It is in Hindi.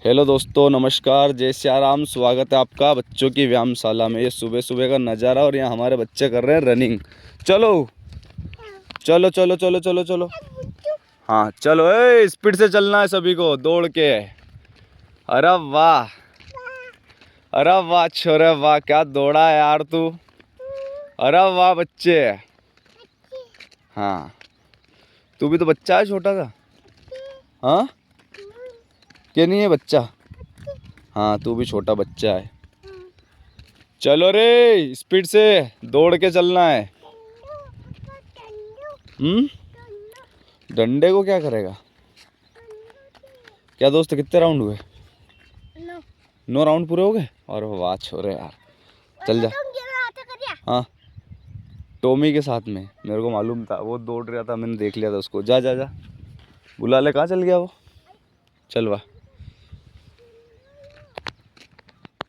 हेलो दोस्तों, नमस्कार, जय श्री राम। स्वागत है आपका बच्चों की व्यायामशाला में। ये सुबह सुबह का नज़ारा और यहाँ हमारे बच्चे कर रहे हैं रनिंग। चलो चलो चलो चलो चलो चलो, हाँ चलो, स्पीड से चलना है सभी को, दौड़ के। अरे वाह, अरे वाह छोरे वाह, क्या दौड़ा है यार तू। अरे वाह बच्चे, हाँ तू भी तो बच्चा है छोटा सा। हाँ क्या नहीं है बच्चा, हाँ तू भी छोटा बच्चा है। चलो रे, स्पीड से दौड़ के चलना है। डंडे को क्या करेगा? क्या दोस्त, कितने राउंड हुए? 9 राउंड पूरे हो गए। और वाह छोरे यार, चल जा। हाँ टॉमी के साथ में, मेरे को मालूम था वो दौड़ रहा था, मैंने देख लिया था उसको। जा जा जा, बुला ले, कहाँ चल गया वो। चल वाह।